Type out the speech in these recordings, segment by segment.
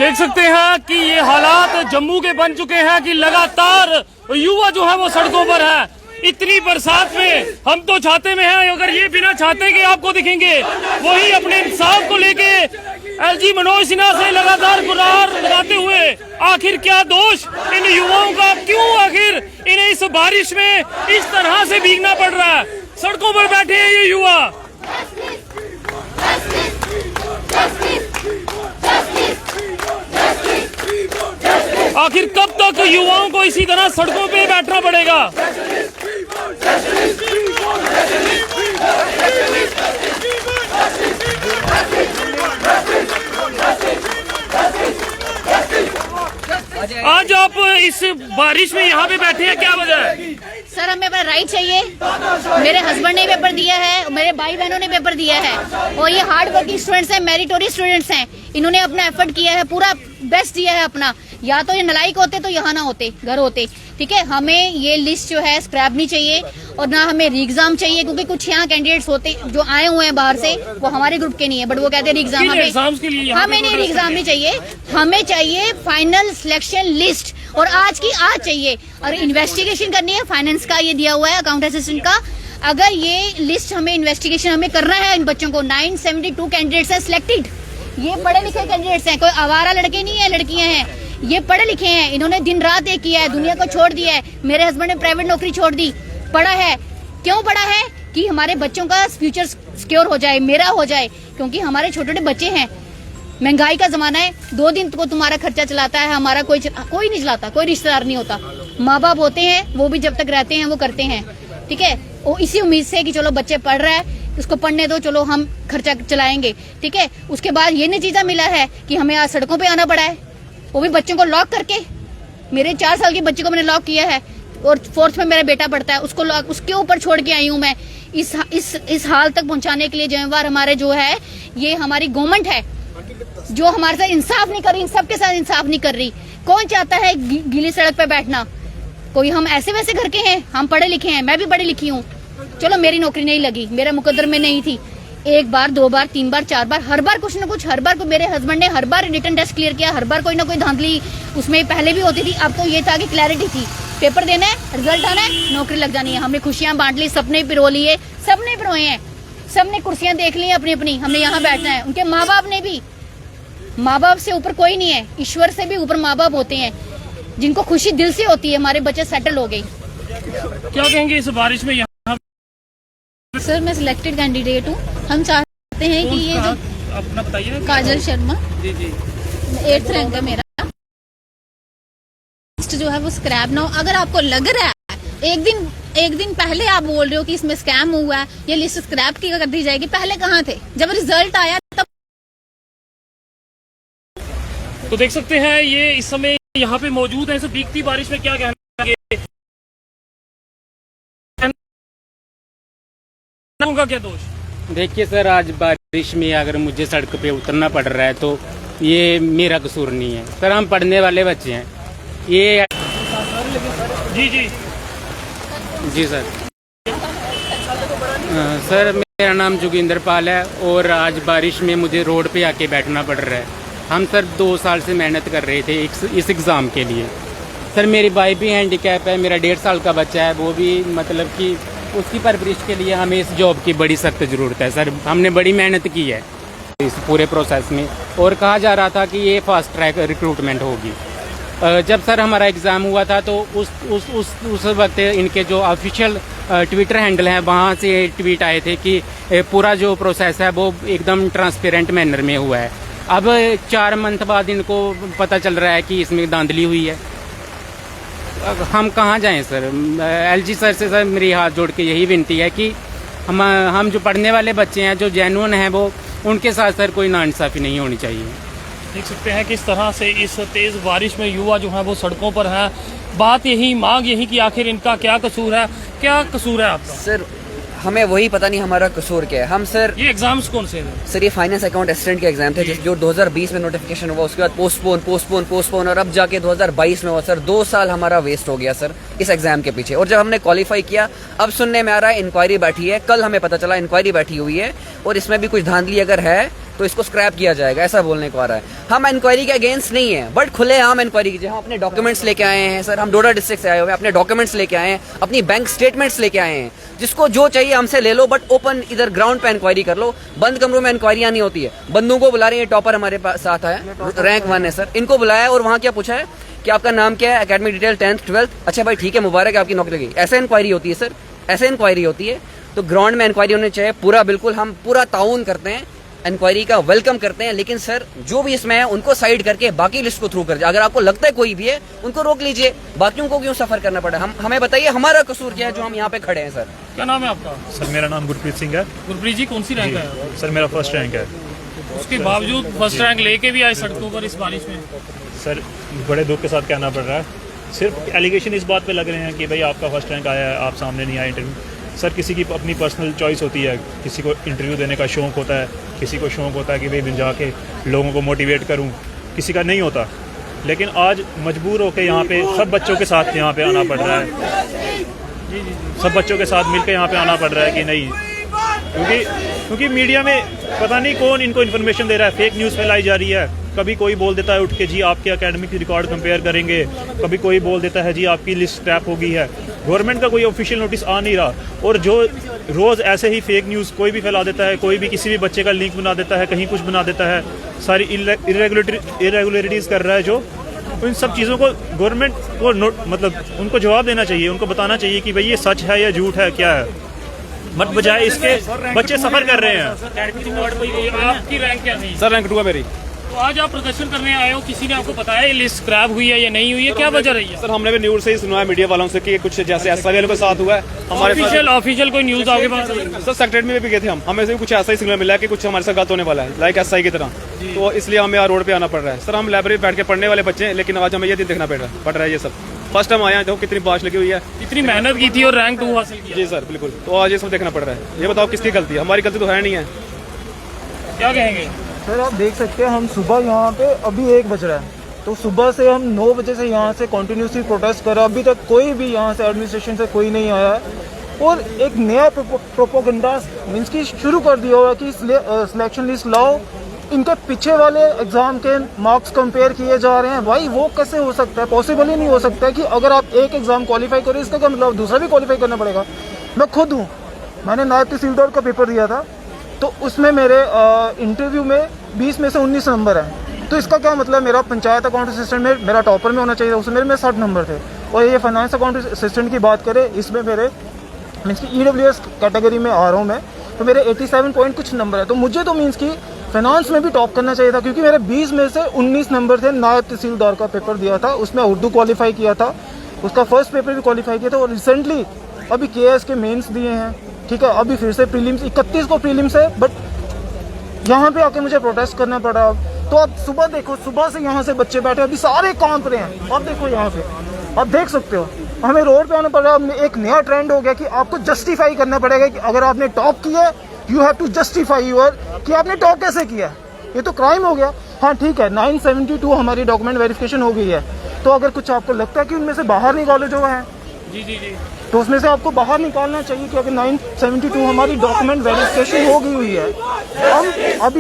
देख सकते हैं कि ये हालात जम्मू के बन चुके हैं कि लगातार युवा जो है वो सड़कों पर है। इतनी बरसात में हम तो छाते में हैं, अगर ये बिना छाते के आपको दिखेंगे, वही अपने इंसाफ को लेके एलजी मनोज सिन्हा से लगातार गुहार लगाते हुए आखिर क्या दोष इन युवाओं का, क्यों आखिर इन्हें इस बारिश में इस तरह से भीगना पड़ रहा है। सड़कों पर बैठे हैं ये युवा। आखिर कब तक युवाओं को इसी तरह सड़कों पे बैठना पड़ेगा। आज आप इस बारिश में यहाँ पे बैठे हैं, क्या वजह है? सर, हमें अपना राइट चाहिए। मेरे हस्बैंड ने पेपर दिया है, मेरे भाई बहनों ने पेपर दिया है, और ये हार्ड वर्किंग स्टूडेंट्स हैं, मेरिटोरी स्टूडेंट्स हैं। इन्होंने अपना एफर्ट किया है, पूरा बेस्ट दिया है अपना। या तो ये नलायक होते तो यहाँ ना होते, घर होते। ठीक है, हमें ये लिस्ट जो है स्क्रैप नहीं चाहिए, और ना हमें री एग्जाम चाहिए, क्योंकि कुछ यहाँ कैंडिडेट्स होते जो आए हुए हैं बाहर से, वो हमारे ग्रुप के नहीं है, बट वो कहते हैं री एग्जाम हमें नहीं, री एग्जाम नहीं चाहिए। हमें चाहिए फाइनल सिलेक्शन लिस्ट, और आज की आज चाहिए। और इन्वेस्टिगेशन करनी है, फाइनेंस का ये दिया हुआ है, अकाउंट असिस्टेंट का। अगर ये लिस्ट हमें इन्वेस्टिगेशन हमें करना है इन बच्चों को। 972 कैंडिडेट्स हैं सिलेक्टेड। ये पढ़े लिखे कैंडिडेट्स हैं, कोई आवारा लड़के नहीं है, लड़कियां हैं। ये पढ़े लिखे हैं, इन्होंने दिन रात एक किया है, दुनिया को छोड़ दिया है। मेरे हस्बैंड ने प्राइवेट नौकरी छोड़ दी, पढ़ा है। क्यों पढ़ा है? कि हमारे बच्चों का फ्यूचर सिक्योर हो जाए, मेरा हो जाए, क्योंकि हमारे छोटे छोटे बच्चे हैं। महंगाई का जमाना है, 2 दिन को तुम्हारा खर्चा चलाता है, हमारा कोई नहीं चलाता, कोई रिश्तेदार नहीं होता। माँ बाप होते हैं, वो भी जब तक रहते हैं वो करते हैं। ठीक है, वो इसी उम्मीद से कि चलो बच्चे पढ़ रहा है, उसको पढ़ने दो, चलो हम खर्चा चलाएंगे। ठीक है, उसके बाद ये नतीजा मिला है कि हमें आज सड़कों पे आना पड़ा है, वो भी बच्चों को लॉक करके। मेरे 4 साल के बच्चे को मैंने लॉक किया है, और 4th में मेरा बेटा पढ़ता है, उसको लॉक, उसके ऊपर छोड़ के आई हूँ मैं। इस हाल तक पहुंचाने के लिए जिम्मेवार हमारे जो है ये हमारी गवर्नमेंट है, जो हमारे साथ इंसाफ नहीं कर रही, सबके साथ इंसाफ नहीं कर रही। कौन चाहता है गीली सड़क पे बैठना? कोई हम ऐसे वैसे घर के हैं? हम पढ़े लिखे हैं, मैं भी पढ़ी लिखी हूँ। चलो मेरी नौकरी नहीं लगी, मेरा मुकद्दर में नहीं थी। 1 बार 2 बार 3 बार 4 बार, हर बार कुछ ना कुछ, हर बार को मेरे हस्बैंड ने हर बार रिटर्न टेस्ट क्लियर किया, हर बार कोई ना कोई धांधली उसमें पहले भी होती थी। अब तो ये था कि क्लैरिटी थी, पेपर देना है, रिजल्ट आना है, नौकरी लग जानी है। हमने खुशियां बांट ली, सपने पिरो लिए, सबने पिरोए हैं, सबने कुर्सियां देख ली अपनी अपनी, हमने यहाँ बैठना है। उनके माँ बाप ने भी, माँ बाप से ऊपर कोई नहीं है, ईश्वर से भी ऊपर माँ बाप होते हैं, जिनको खुशी दिल से होती है हमारे बच्चे सेटल हो गए। क्या कहेंगे इस बारिश में? यहाँ सर, मैं सिलेक्टेड कैंडिडेट हूँ। हम चाहते हैं कि ये जो अपना बताइए। काजल शर्मा, जी जी, 8th रैंक है मेरा। जो है वो स्क्रैप ना हो। अगर आपको लग रहा है एक दिन पहले आप बोल रहे हो कि इसमें स्कैम हुआ है, ये लिस्ट स्क्रैप की कर दी जाएगी, पहले कहाँ थे? जब रिजल्ट आया तब। तो देख सकते हैं ये इस समय यहाँ पे मौजूद है। इस भीगती बारिश में क्या कहना है, क्या दोष? देखिए सर, आज बारिश में अगर मुझे सड़क पे उतरना पड़ रहा है तो ये मेरा कसूर नहीं है सर। हम पढ़ने वाले बच्चे हैं। ये जी जी जी सर। सर, मेरा नाम जोगिंदर पाल है, और आज बारिश में मुझे रोड पे आके बैठना पड़ रहा है। हम सर 2 साल से मेहनत कर रहे थे इस एग्ज़ाम के लिए। सर, मेरी वाइफ भी हैंडीकैप है, मेरा 1.5 साल का बच्चा है, वो भी मतलब कि उसकी परवरिश के लिए हमें इस जॉब की बड़ी सख्त ज़रूरत है। सर, हमने बड़ी मेहनत की है इस पूरे प्रोसेस में, और कहा जा रहा था कि ये फास्ट ट्रैक रिक्रूटमेंट होगी। जब सर हमारा एग्ज़ाम हुआ था तो उस वक्त इनके जो ऑफिशियल ट्विटर हैंडल है, वहाँ से ट्वीट आए थे कि पूरा जो प्रोसेस है वो एकदम ट्रांसपेरेंट मैनर में हुआ है। अब 4 मंथ बाद इनको पता चल रहा है कि इसमें धांधली हुई है। हम कहाँ जाएं सर? एलजी सर से सर मेरी हाथ जोड़ के यही विनती है कि हम जो पढ़ने वाले बच्चे हैं, जो जेन्युइन हैं, वो उनके साथ सर कोई नाइंसाफ़ी नहीं होनी चाहिए। देख सकते हैं किस तरह से इस तेज़ बारिश में युवा जो है वो सड़कों पर हैं। बात यही, मांग यही कि आखिर इनका क्या कसूर है, क्या कसूर है आपका? सर हमें वही पता नहीं हमारा कसूर क्या है। हम सर ये एग्जाम्स कौन से हैं? सर ये फाइनेंस अकाउंट असिस्टेंट के एग्जाम थे जो 2020 में नोटिफिकेशन हुआ, उसके बाद पोस्टपोन और अब जाके 2022 में हुआ। सर 2 साल हमारा वेस्ट हो गया सर इस एग्जाम के पीछे। और जब हमने क्वालिफाई किया, अब सुनने में आ रहा है इंक्वायरी बैठी है। कल हमें पता चला इंक्वायरी बैठी हुई है और इसमें भी कुछ धांधली अगर है तो इसको स्क्रैप किया जाएगा, ऐसा बोलने को आ रहा है। हम इंक्वायरी के अगेंस्ट नहीं है, बट खुलेआम इंक्वायरी कीजिए। हम अपने डॉक्यूमेंट्स लेके आए हैं सर, हम डोडा डिस्ट्रिक्ट से आए हुए हैं, अपने डॉक्यूमेंट्स लेके आए हैं, अपनी बैंक स्टेटमेंट्स लेके आए हैं। जिसको जो चाहिए हमसे ले लो, बट ओपन इधर ग्राउंड पे इंक्वायरी कर लो। बंद कमरों में इंक्वायरियां नहीं होती है। बंदों को बुला रहे हैं, टॉपर हमारे पास साथ है, रैंक 1 है सर, इनको बुलाया और वहाँ क्या पूछा है कि आपका नाम क्या है, एकेडमिक डिटेल 10th 12th, अच्छा भाई ठीक है, मुबारक आपकी नौकरी लगी। ऐसे इंक्वायरी होती है सर, ऐसे इंक्वायरी होती है। तो ग्राउंड में इंक्वायरी होनी चाहिए पूरा, बिल्कुल हम पूरा ताउन करते हैं, इंक्वायरी का वेलकम करते हैं। लेकिन सर जो भी इसमें है उनको साइड करके बाकी लिस्ट को थ्रू कर दीजिए। अगर आपको लगता है कोई भी है उनको रोक लीजिए, बाकियों को क्यों सफर करना पड़ा? हमें बताइए हमारा कसूर क्या है जो हम यहाँ पे खड़े हैं। सर क्या नाम है आपका? सर मेरा नाम गुरप्रीत सिंह है। गुरप्रीत जी, कौन सी रैंक है? सर मेरा फर्स्ट रैंक है। उसके बावजूद फर्स्ट रैंक लेके भी आए सड़कों पर इस बारिश में? सर बड़े दुख के साथ कहना पड़ रहा है, सिर्फ एलिगेशन इस बात पे लग रहे हैं कि भाई आपका फर्स्ट रैंक आया है, आप सामने नहीं आए इंटरव्यू। सर किसी की अपनी पर्सनल चॉइस होती है, किसी को इंटरव्यू देने का शौक़ होता है, किसी को शौक़ होता है कि भाई मैं जाके लोगों को मोटिवेट करूं, किसी का नहीं होता। लेकिन आज मजबूर होकर यहाँ पे सब बच्चों के साथ यहाँ पे आना पड़ रहा है। सब बच्चों के साथ मिलकर यहाँ पे आना पड़ रहा है कि नहीं, क्योंकि मीडिया में पता नहीं कौन इनको इन्फॉर्मेशन दे रहा है, फेक न्यूज़ फैलाई जा रही है। कभी कोई बोल देता है उठ के जी आपके एकेडमिक रिकॉर्ड कंपेयर करेंगे, कभी कोई बोल देता है जी आपकी लिस्ट स्क्रैप हो गई है। गवर्नमेंट का कोई ऑफिशियल नोटिस आ नहीं रहा, और जो रोज़ ऐसे ही फेक न्यूज़ कोई भी फैला देता है, कोई भी किसी भी बच्चे का लिंक बना देता है, कहीं कुछ बना देता है, सारी इरेगुलरिटीज़ कर रहा है। जो इन सब चीज़ों को गवर्नमेंट को मतलब उनको जवाब देना चाहिए, उनको बताना चाहिए कि भाई ये सच है या झूठ है, क्या है। मत बजाय इसके बच्चे सफ़र कर रहे हैं। आपकी रैंक क्या थी? सर रैंक 2 है मेरी। तो आज आप प्रदर्शन करने आए हो, किसी ने आपको बताया ये लिस्ट स्क्रैप हुई है या नहीं हुई है, क्या वजह रही है? सर हमने भी न्यूज़ से ही सुना है मीडिया वालों से कि कुछ जैसे एसआईएल के साथ हुआ है हमारे ऑफिशियल कोई न्यूज़ आपके पास? सर सेक्रेटरी में भी गए थे हम, हमें से भी कुछ ऐसा ही सिग्नल मिला है कि कुछ हमारे साथ गलत होने वाला है, लाइक एसआई की तरह। तो इसलिए हमें यहाँ रोड पे आना पड़ रहा है। सर हम लाइब्रेरी बैठ के पढ़ने वाले बच्चे हैं, लेकिन आज हमें ये दिन देखना पड़ रहा है ये सब। फर्स्ट टाइम आया, देखो कितनी बारिश लगी हुई है, इतनी मेहनत की थी और रैंक 2 हासिल किया। जी सर बिल्कुल। तो आज ये सब देखना पड़ रहा है। ये बताओ किसकी गलती है? हमारी गलती तो है नहीं है। क्या कहेंगे? सर आप देख सकते हैं हम सुबह यहाँ पे अभी 1 बज रहा है, तो सुबह से हम 9 बजे से यहाँ से कंटिन्यूसली प्रोटेस्ट कर रहे हैं। अभी तक कोई भी यहाँ से एडमिनिस्ट्रेशन से कोई नहीं आया है। और एक नया प्रोपोगंडा मीन्स की शुरू कर दिया हुआ कि सिलेक्शन लिस्ट लाओ, इनके पीछे वाले एग्ज़ाम के मार्क्स कंपेयर किए जा रहे हैं। भाई वो कैसे हो सकता है? पॉसिबल ही नहीं हो सकता है कि अगर आप एक एग्ज़ाम क्वालिफाई करो, इसका क्या मतलब दूसरा भी क्वालिफाई करना पड़ेगा। मैं खुद हूँ, मैंने नायब तहसीलदार का पेपर दिया था, तो उसमें मेरे इंटरव्यू में 20 में से 19 नंबर हैं। तो इसका क्या मतलब? मेरा पंचायत अकाउंट असिस्टेंट में मेरा टॉपर में होना चाहिए, उसमें मेरे में 60 नंबर थे। और ये फाइनेंस अकाउंट असिस्टेंट की बात करें, इसमें मेरे मीन्स की EWS कैटेगरी में आ रहा हूँ मैं, तो मेरे 87 पॉइंट कुछ नंबर है। तो मुझे तो मीन्स की फाइनेंस में भी टॉप करना चाहिए था, क्योंकि मेरे 20 में से 19 नंबर थे। नायब तहसीलदार का पेपर दिया था, उसमें उर्दू क्वालिफाई किया था, उसका फर्स्ट पेपर भी क्वालिफाई किया था। और रिसेंटली अभी KS के मेंस दिए हैं, ठीक है, अभी फिर से प्रीलिम्स 31 को प्रीलिम्स है, बट यहाँ पे आके मुझे प्रोटेस्ट करना पड़ा। तो अब सुबह देखो, सुबह से यहाँ से बच्चे बैठे अभी सारे कांप रहे हैं। अब देखो यहाँ पे आप देख सकते हो, हमें रोड पे आना पड़ रहा है। एक नया ट्रेंड हो गया कि आपको जस्टिफाई करना पड़ेगा कि अगर आपने टॉप किया है, you have to justify your कि आपने टॉप कैसे किया। ये तो क्राइम हो गया। हाँ ठीक है, 972 हमारी डॉक्यूमेंट वेरिफिकेशन हो गई है, तो अगर कुछ आपको लगता है कि उनमें से बाहर निकालो जो है, जी, तो उसमें से आपको बाहर निकालना चाहिए कि अगर 972 हमारी डॉक्यूमेंट वेरिफिकेशन हो गई हुई है।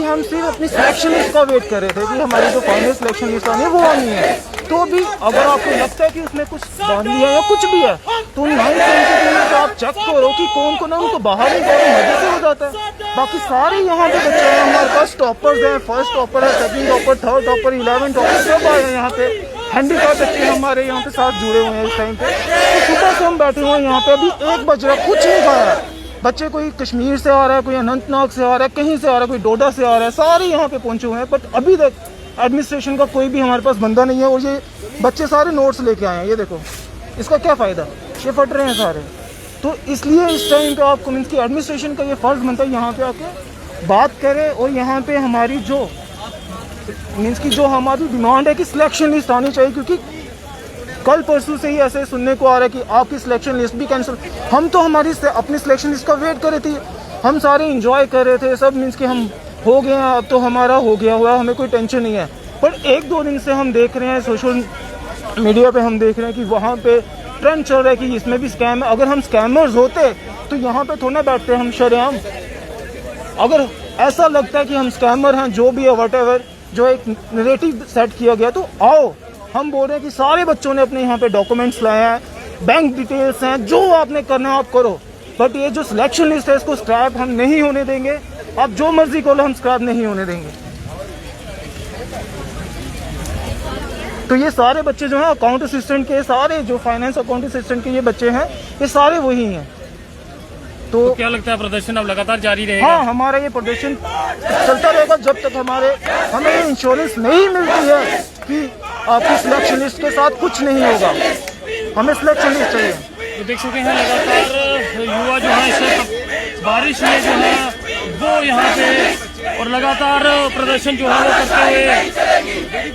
हम सिर्फ अपनी सिलेक्शन लिस्ट का वेट कर रहे थे कि हमारी जो फाइनल सिलेक्शन लिस्ट आनी है वो आनी है। तो भी अगर आपको लगता है कि उसमें कुछ धांधली है या कुछ भी है, तो 972 में तो आप चेक करो कि कौन उनको बाहर निकालो, मजे से हो जाता है। बाकी सारे यहाँ पे बच्चे हैं, हमारे पास टॉपर्स हैं, फर्स्ट टॉपर है, second topper, third topper, 11 topper सब आए हैं यहाँ पे। हैंडीकैप बच्चे हमारे यहाँ पे साथ जुड़े हुए हैं इस टाइम पे। तो सुबह से हम बैठे हुए हैं यहाँ पे, अभी 1 बज रहा, कुछ नहीं खाया है। बच्चे कोई कश्मीर से आ रहा है, कोई अनंतनाग से आ रहा है, कहीं से आ रहा है, कोई डोडा से आ रहा है, सारे यहाँ पे पहुंचे हुए हैं। बट अभी तक एडमिनिस्ट्रेशन का कोई भी हमारे पास बंदा नहीं है। और ये बच्चे सारे नोट्स लेके आए हैं, ये देखो, इसका क्या फ़ायदा, ये फट रहे हैं सारे। तो इसलिए इस टाइम पे आपको मीन्स की एडमिनिस्ट्रेशन का ये फ़र्ज़ बनता है यहाँ पे आके बात करे और यहाँ पे हमारी जो मीन्स की जो हमारी डिमांड है कि सिलेक्शन लिस्ट आनी चाहिए, क्योंकि कल परसों से ही ऐसे सुनने को आ रहा है कि आपकी सिलेक्शन लिस्ट भी कैंसिल। हम तो हमारी अपनी सिलेक्शन लिस्ट का वेट कर रहे थे, हम सारे इंजॉय कर रहे थे सब, मीन्स कि हम हो गए हैं, अब तो हमारा हो गया हुआ, हमें कोई टेंशन नहीं है। पर 1-2 दिन से हम देख रहे हैं सोशल मीडिया पे, हम देख रहे हैं कि वहाँ पे ट्रेंड चल रहा है कि इसमें भी स्कैम है। अगर हम स्कैमर्स होते तो यहाँ पे थोड़ा बैठते हम शरेआम। अगर ऐसा लगता है कि हम स्कैमर हैं, जो भी है वटेवर, जो एक नैरेटिव सेट किया गया, तो आओ, हम बोल रहे हैं कि सारे बच्चों ने अपने यहाँ पे डॉक्यूमेंट्स लाए हैं, बैंक डिटेल्स हैं, जो आपने करना है आप करो। बट ये जो सिलेक्शन लिस्ट है इसको स्क्रैप हम नहीं होने देंगे। आप जो मर्जी करो, हम स्क्रैप नहीं होने देंगे। तो ये सारे बच्चे जो हैं अकाउंट असिस्टेंट के, सारे जो फाइनेंस अकाउंट असिस्टेंट के ये बच्चे हैं, ये सारे वही हैं। तो क्या लगता है प्रदर्शन अब लगातार जारी रहेगा? हाँ, हमारा ये प्रदर्शन चलता रहेगा जब तक हमें ये इंश्योरेंस नहीं मिलती है कि आपकी सिलेक्शन लिस्ट के साथ कुछ नहीं होगा। हमें सिलेक्शन लिस्ट चाहिए। तो देख चुके हैं लगातार युवा जो है सिर्फ बारिश में जो है वो यहाँ पे और लगातार प्रदर्शन जो है वो करते हुए